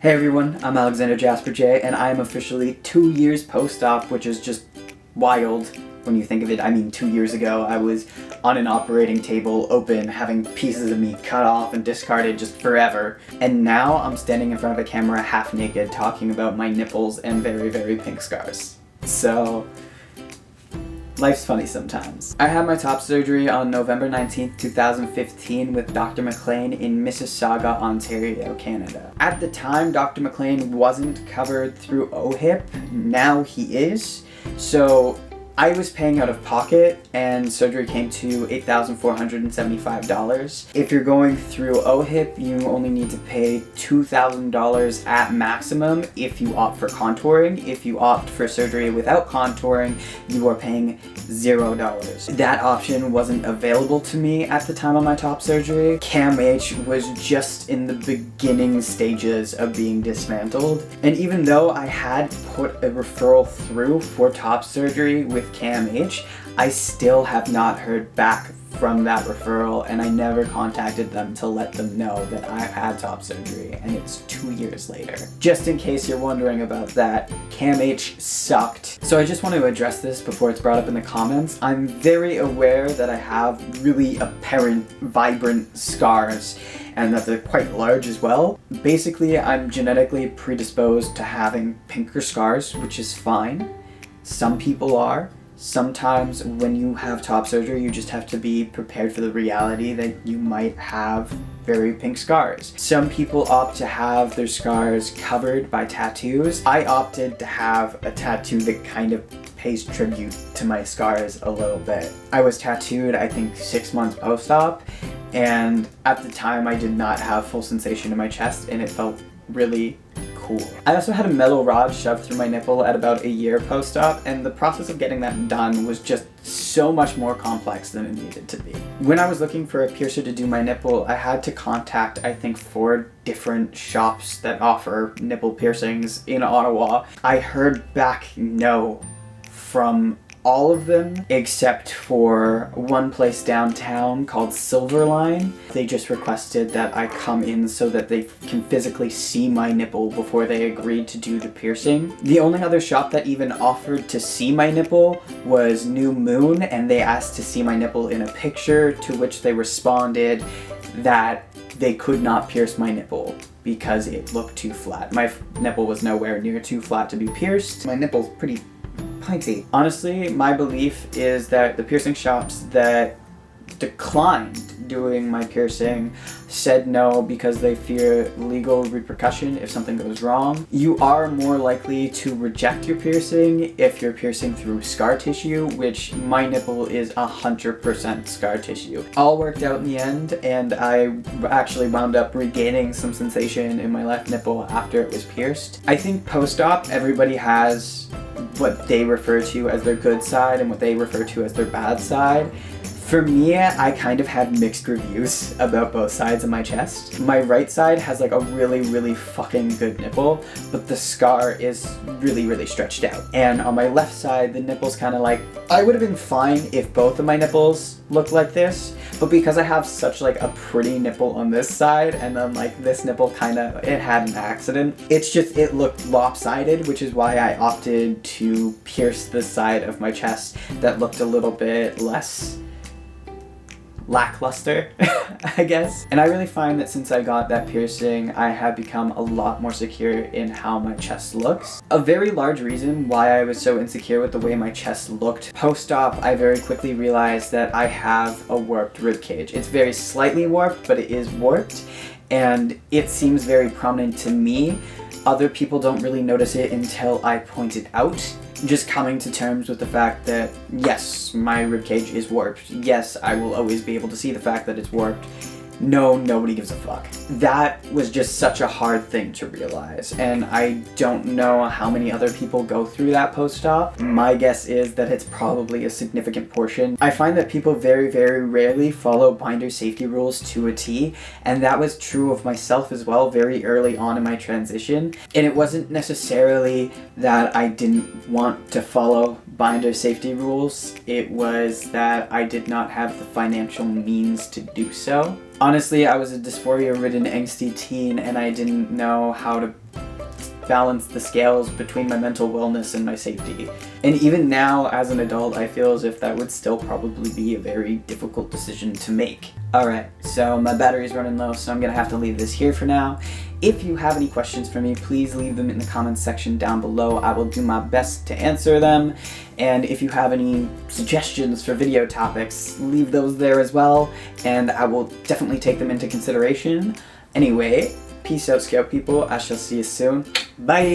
Hey everyone, I'm Alexander Jasper-Jay, and I am officially 2 years post-op, which is just wild when you think of it. I mean, 2 years ago, I was on an operating table, open, having pieces of me cut off and discarded just forever. And now I'm standing in front of a camera half naked talking about my nipples and very, very pink scars. So, life's funny sometimes. I had my top surgery on November 19th, 2015 with Dr. McLean in Mississauga, Ontario, Canada. At the time, Dr. McLean wasn't covered through OHIP. Now he is. So I was paying out of pocket and surgery came to $8,475. If you're going through OHIP, you only need to pay $2,000 at maximum if you opt for contouring. If you opt for surgery without contouring, you are paying $0. That option wasn't available to me at the time of my top surgery. CAMH was just in the beginning stages of being dismantled. And even though I had put a referral through for top surgery with CAMH, I still have not heard back from that referral, and I never contacted them to let them know that I had top surgery, and it's 2 years later. Just in case you're wondering about that, CAMH sucked. So I just want to address this before it's brought up in the comments. I'm very aware that I have really apparent, vibrant scars, and that they're quite large as well. Basically, I'm genetically predisposed to having pinker scars, which is fine. Some people are. Sometimes when you have top surgery, you just have to be prepared for the reality that you might have very pink scars. Some people opt to have their scars covered by tattoos. I opted to have a tattoo that kind of pays tribute to my scars a little bit. I was tattooed, I think, 6 months post-op, and at the time I did not have full sensation in my chest, and it felt really cool. I also had a metal rod shoved through my nipple at about a year post-op, and the process of getting that done was just so much more complex than it needed to be. When I was looking for a piercer to do my nipple, I had to contact, I think, 4 different shops that offer nipple piercings in Ottawa. I heard back no from all of them except for one place downtown called Silverline. They just requested that I come in so that they can physically see my nipple before they agreed to do the piercing. The only other shop that even offered to see my nipple was New Moon, and they asked to see my nipple in a picture, to which they responded that they could not pierce my nipple because it looked too flat. My nipple was nowhere near too flat to be pierced. My nipple's pretty pointy. Honestly, my belief is that the piercing shops that declined doing my piercing said no because they fear legal repercussion if something goes wrong. You are more likely to reject your piercing if you're piercing through scar tissue, which my nipple is 100% scar tissue. All worked out in the end, and I actually wound up regaining some sensation in my left nipple after it was pierced. I think post-op, everybody has what they refer to as their good side and what they refer to as their bad side. For me, I kind of have mixed reviews about both sides of my chest. My right side has like a really, really fucking good nipple, but the scar is really, really stretched out. And on my left side, the nipple's kind of like, I would have been fine if both of my nipples looked like this, but because I have such like a pretty nipple on this side, and then like this nipple kind of, it had an accident. It's just, it looked lopsided, which is why I opted to pierce the side of my chest that looked a little bit less lackluster, I guess. And I really find that since I got that piercing, I have become a lot more secure in how my chest looks. A very large reason why I was so insecure with the way my chest looked post-op, I very quickly realized that I have a warped ribcage. It's very slightly warped, but it is warped, and it seems very prominent to me. Other people don't really notice it until I point it out. Just coming to terms with the fact that, yes, my ribcage is warped. Yes, I will always be able to see the fact that it's warped. No, nobody gives a fuck. That was just such a hard thing to realize, and I don't know how many other people go through that post-op. My guess is that it's probably a significant portion. I find that people very, very rarely follow binder safety rules to a T, and that was true of myself as well very early on in my transition. And it wasn't necessarily that I didn't want to follow binder safety rules, it was that I did not have the financial means to do so. Honestly, I was a dysphoria-ridden, angsty teen, and I didn't know how to balance the scales between my mental wellness and my safety. And even now, as an adult, I feel as if that would still probably be a very difficult decision to make. Alright, so my battery's running low, so I'm gonna have to leave this here for now. If you have any questions for me, please leave them in the comments section down below. I will do my best to answer them. And if you have any suggestions for video topics, leave those there as well, and I will definitely take them into consideration. Anyway, peace out, Scout people. I shall see you soon. Bye!